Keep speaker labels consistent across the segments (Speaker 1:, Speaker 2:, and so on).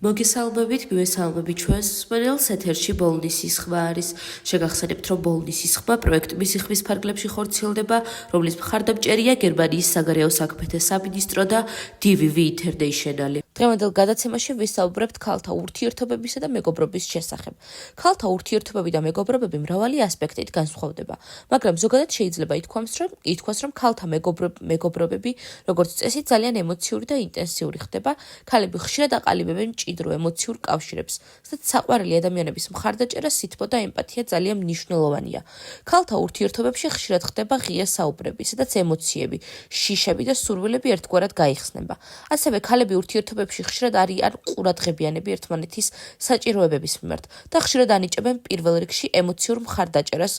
Speaker 1: მოგესალმებით, გვესალმებით ჩვენს მსმენელს ეთერში ბოლნისის ხმა არის. შეგახსენებთ, რომ ბოლნისის ხმა პროექტ მისიხმის ფარგლებში ხორციელდება, რომლის მხარდამჭერია გერმანიის საგარეო საქმეთა სამინისტრო და DVV International. დღევანდელ გადაცემაში ვისაუბრებთ ქალთა ურთიერთობებისა და მეგობრობის შესახებ. ქალთა ურთიერთობები და მეგობრობები მრავალი ასპექტით განსხვავდება, მაგრამ ზოგადად შეიძლება ითქვას, რომ ქალთა მეგობრობები, როგორც წესი, ძალიან ემოციური და ინტენსიური ხდება. ქალები ხშირად აყალიბებენ მჭიდრო ემოციურ კავშირებს, სადაც საყვარელი ადამიანების მხარდაჭერა, სითბო და ემპათია ძალიან მნიშვნელოვანია. ქალთა ურთიერთობებში ხშირად ხდება ღია საუბრები, სადაც ემოციები, შიშები და სურვილები ერთგვარად გაიხსნება. ასევე ქალები ურთიერთობებში ხშირად არიან ყურადღებიანები ერთმანეთის საჭიროებების მიმართ და ხშირად ანიჭებენ პირველ რიგში ემოციურ მხარდაჭერას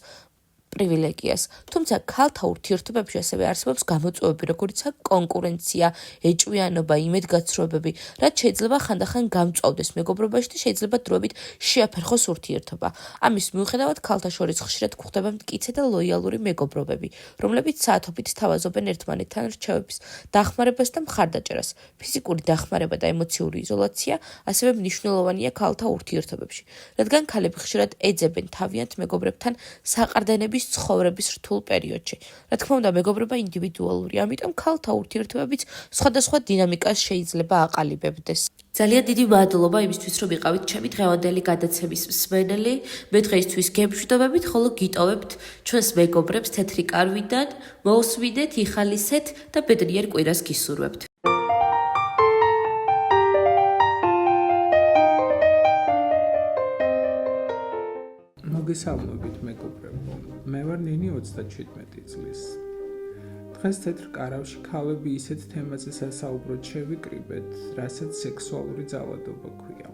Speaker 1: პრივილეგიას. თუმცა ქალთა ურთიერთობებში ასევე არსებობს გამოწვევები, როგორიცაა კონკურენცია, ეჭვიანობა, იმედგაცრუებები, რაც შეიძლება ხანდახან გამწვავდეს მეგობრობაში და შეიძლება დროებით შეაფერხოს ურთიერთობა. ამის მიუხედავად, ქალთა შორის ხშირად გვხვდება მტკიცე და ლოიალური მეგობრობები, რომლებიც საათობით სთავაზობენ ერთმანეთთან რჩევებს, დახმარებას და მხარდაჭერას. ფიზიკური დახმარება და ემოციური იზოლაცია ასევე მნიშვნელოვანია ქალთა ურთიერთობებში, რადგან ქალები ხშირად ეძებენ თავიანთ მეგობრებთან საყრდენების ცხოვრების რთულ პერიოდში. რა თქმა უნდა, მეგობრობა ინდივიდუალურია, ამიტომ ქალთა ურთიერთობებიც სხვადასხვა დინამიკას შეიძლება აყალიბებდეს. ძალიან დიდი მადლობა იმისთვის, რომ იყავით ჩემი დღევანდელი გადაცემის მსმენელი. მე დღეისთვის გემშვიდობებით, ხოლო გიტოვებთ ჩვენს მეგობრებს თეთრი კარვიდან, მოусვიდეთ, იხალისეთ და ბედნიერ კვირას გისურვებთ.
Speaker 2: მოგესალმებით მეგობრებო, მე ვარ ნინი 37 წლის. დღეს თეთრ კარავში ქალები ისეთ თემაზე სასაუბროდ შევიკრიბეთ, რასაც სექსუალური ძალადობა ქვია.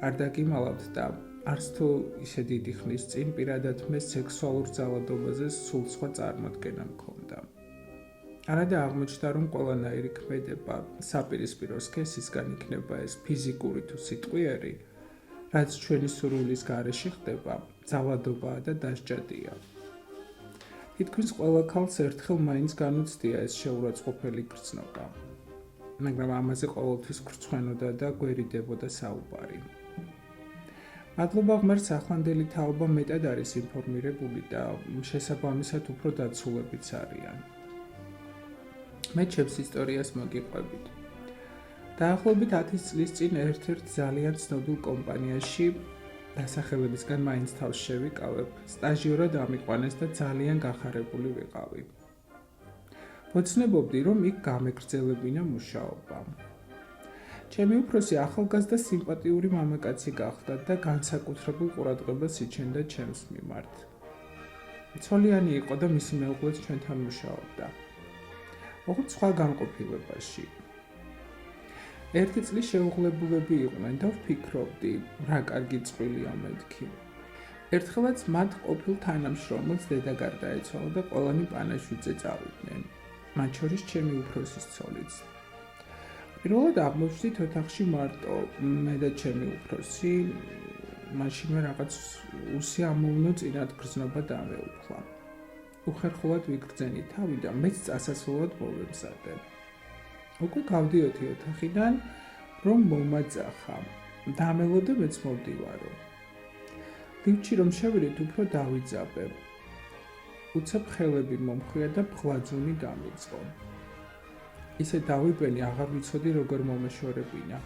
Speaker 2: არ დაგიმალავთ და არც თუ ისე დიდი ხნის წინ პირადად მე სექსუალურ ძალადობაზე სულ სხვა წარმოდგენა მქონდა. არადა აღმოჩნდა, რომ ყველანაირი ქმედება საპირისპირო სქესისგან იქნება ეს ფიზიკური თუ სიტყვიერი, რაც ჩვენი სურვილის გარეშე ხდება, ძალადობაა და დასჯადია. თითქმის ყველა ქალს ერთხელ მაინც განუცდია ეს შეურაცხყოფელი გრძნობა, მაგრამ ამაზე ყოველთვის გრცხვენოდა და გვერიდებოდა საუბარი. მადლობა ღმერთს, ახლანდელი თაობა მეტად არის ინფორმირებული და შესაბამისად უფრო დაცულებიც არიან. მე ჩემს ისტორიას მოგიყვებით. დაახლოებით 10 წლის წინ ერთ-ერთ ძალიან ცნობილ კომპანიაში დასახელებისგან მაინც თავს შევიკავებ, სტაჟიორად ამიყვანეს და ძალიან გახარებული ვიყავი. ვოცნებობდი, რომ იქ გამეგრძელებინა მუშაობა. ჩემი უფროსი ახალგაზრდა სიმპათიური მამაკაცი გახდა და განსაკუთრებულ ყურადღებას იჩენდა ჩემს მიმართ. ცოლიანი იყო და მისი მეუღლეც ჩვენთან მუშაობდა. ოღონდ სხვა განყოფილებაში. ერთი წლის შეუღლებულები იყვნენ და ვფიქრობდი, რა კარგი წყვილია მეთქი. ერთხელაც მათ ყოფილ თანამშრომელს დედა გარდაეცვალა და ყველანი პანაშვიდზე წავიდნენ, მათ შორის ჩემი უფროსის ცოლიც. პირველად აღმოჩნდით ოთახში მარტო მე და ჩემი უფროსი, მაშინვე რაღაც უსიამოვნო წინათ გრძნობა დამეუფლა. უხერხულად ვიგრძენი თავი და მეც წასასვლელად მოვემზადე. უკვე გავდიოდი ოთახიდან, რომ მომაძახა. დამელოდა მეც მოვდივარო. ლიფტში რომ შევიდეთ, უფრო დავიძაბე. უცებ ხელები მომხვია და ბღლაძუნი დამიწყო. ისე დავიბენი, აღარ ვიცოდი როგორ მომეშორებინა.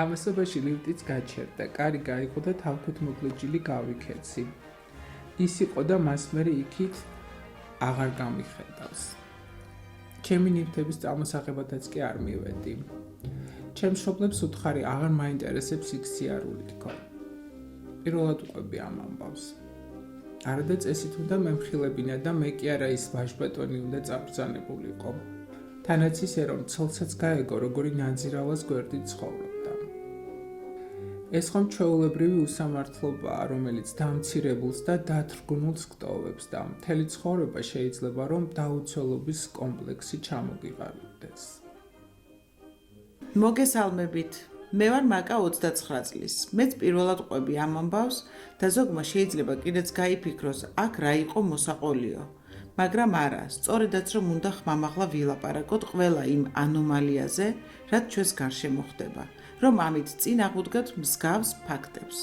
Speaker 2: ამასობაში ლიფტიც გაჩერდა, კარი გაიღო და თავქოთ მოგლეჯილი გავიქეცი. ის იყო და მას მერე იქით აღარ გამიხედავს. ჩემი ნივთების წამოსაღებადაც კი არ მივედი. ჩემს მშობლებს უთხარი აღარ მაინტერესებს იქ სიარული თქო. პირველად უყვები ამ ამბავს. არადა წესით უნდა მემხილებინა და მე კი არა ის ვაჟბატონი უნდა წაბრძანებულიყო. თანაც ისე რომ ცოლსაც გაეგო, როგორი ნაძირავას გვერდით ცხოვრობდა. ეს ხომ ჩვეულებრივი უსამართლობაა, რომელიც დამცირებულს და დათრგუნულს გტოვებს და მთელი ცხოვრება შეიძლება რომ დაუცველობის კომპლექსი ჩამოგიყალიბდეს.
Speaker 3: მოგესალმებით. მე ვარ მაკა 29 წლის. მეც პირველად ყვები ამ ამბავს და ზოგმა შეიძლება კიდეც გაიფიქროს, აქ რა იყო მოსაყოლიო. მაგრამ არა, სწორედაც რომ უნდა ხმამაღლა ვილაპარაკოთ ყველა იმ ანომალიაზე, რაც ჩვენს გარშემო ხდება. რომ ამით წინ აღუდგათ მსგავს ფაქტებს.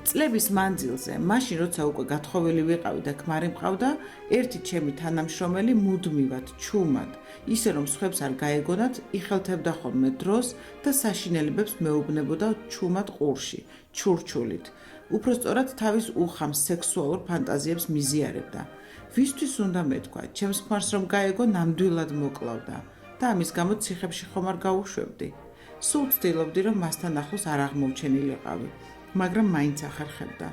Speaker 3: წლების მანძილზე, მაშინ როცა უკვე გათხოვილი ვიყავი და ქმარი მყავდა, ერთი ჩემი თანამშრომელი მუდმივად, ჩუმად, ისე რომ სხვებს არ გაეგონათ, იხელთებდა ხოლმე დროს და საშინელებებს მეუბნებოდა ჩუმად ყურში, ჩურჩულით. უпростоრად თავის უხამ სექსუალურ ფანტაზიებს მიზიარებდა. ვისთვის უნდა მეთქვა, ჩემს ქმარს რომ გაეგო ნამდვილად მოკლავდა და ამის გამო ციხებში ხომ არ გაუშვებდი. სულ ვცდილობდი, რომ მასთან ახლოს არ აღმოვჩენილიყავი, მაგრამ მაინც ახერხებდა.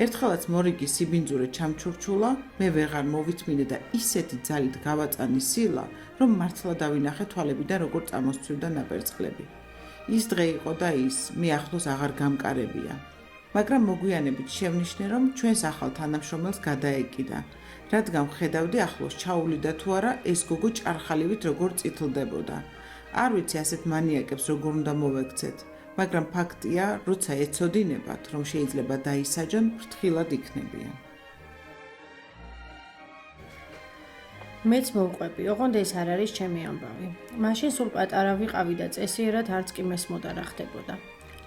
Speaker 3: ერთხელაც მორიგი სიბინძურე ჩამჩურჩულა, მე ვეღარ მოვიწმინე და ისეთი ძალით გავაწანი სილა, რომ მართლა დავინახე თვალებიდან როგორ წამოსცვივდა ნაპერწკლები. ის დღე იყო და ის, მე ახლოს აღარ გამკარებია. მაგრამ მოგვიანებით შევნიშნე, რომ ჩვენს ახალ თანამშრომელს გადაეკიდა, რადგან ვხედავდი ახლოს ჩაუვლიდა თუ არა ეს გოგო ჭარხალივით როგორ წითლდებოდა. არ ვიცი ასეთ მანიაკებს როგორ უნდა მოვექცეთ, მაგრამ ფაქტია, როცა ეცოდინებათ, რომ შეიძლება დაისაჯონ, ფრთხილად იქნებიან.
Speaker 4: მეც მოვყვები, ოღონდ ეს არ არის ჩემი ამბავი. მაშინ სულ პატარა ვიყავი და წესიერად არც კი მესმოდა რა ხდებოდა.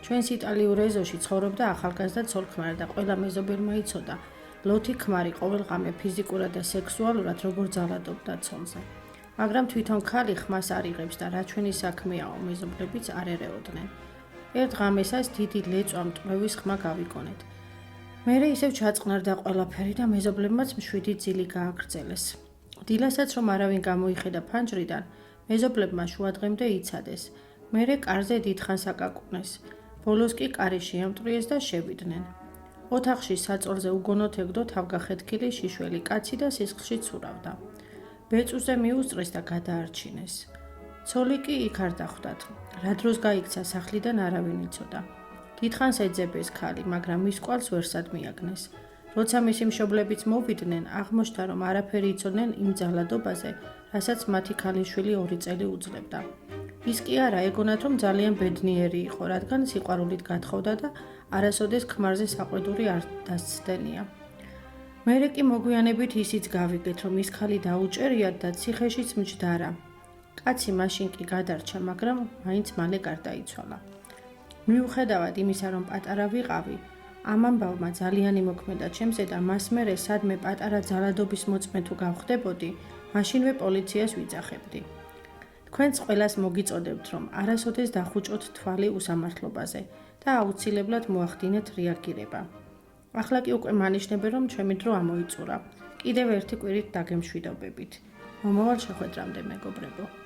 Speaker 4: ჩვენს იტალიურ ეზოში ცხოვრობდა ახალგაზრდა ცოლ-ქმარი და ყველა მეზობელმა იცოდა, ლოთი ქმარი ყოველღამე ფიზიკურად და სექსუალურად როგორ ძალადობდა ცოლზე. მაგრამ თვითონ ქალი ხმას არ იღებს და რა ჩვენი საქმეაო, მეზობლებიც არ ერეოდნენ. ერთ ღამესას დიდი ლეწვა მტვევის ხმა გავიგონეთ. მერე ისევ ჩაწყნარდა ყველაფერი და მეზობლებმაც მშვიდი ძილი გააგრძელეს. დილასაც რომ არავინ გამოიხედა ფანჯრიდან, მეზობლებმა შუადღემდე იცადეს. მერე კარზე დიდხანს აკაკუნეს. ბოლოს კი კარი შეამტვრიეს და შევიდნენ. ოთახში საწოლზე უგონოდ ეგდო თავგახეთქილი შიშველი კაცი და სისხლში ცურავდა. ბეწვზე მიუსწრეს და გადაარჩინეს. ცოლი კი იქ არ დახვდათ. რა დროს გაიქცა სახლიდან არავინ იცოდა. დიდხანს ეძებეს ქალი, მაგრამ მის კვალს ვერსად მიაგნეს. როცა მისი მშობლებიც მოვიდნენ, აღმოჩნდა, რომ არაფერი იცოდნენ იმ ძალადობაზე, რასაც მათი ქალიშვილი 2 წელი უძლებდა. ის კი არა ეგონათ, რომ ძალიან ბედნიერი იყო, რადგან სიყვარულით გათხოვდა და არასოდეს ქმარზე საყვედური არ დასცდენია. მერე კი მოგვიანებით ისიც გავიგეთ, რომ ის ქალი დაუჭერიათ და ციხეშიც მჯდარა. კაცი მაშინ კი გადარჩა, მაგრამ მაინც მალე გარდაიცვალა. მიუხედავად იმისა, რომ პატარა ვიყავი, ამ ამბავმა ძალიან იმოქმედა ჩემზე და მას მერე სადმე პატარა ძალადობის მოწმე თუ გავხდებოდი, მაშინვე პოლიციას ვიძახებდი. თქვენს ყველას მოგიწოდებთ, რომ არასოდეს დახუჭოთ თვალი უსამართლობაზე და აუცილებლად მოახდინეთ რეაგირება. ახლა კი უკვე მანიშნები, რომ ჩემი დრო ამოიწურა. კიდევ ერთი კვირით დაგემშვიდობებით. მომავალ შეხვედრამდე, მეგობრებო.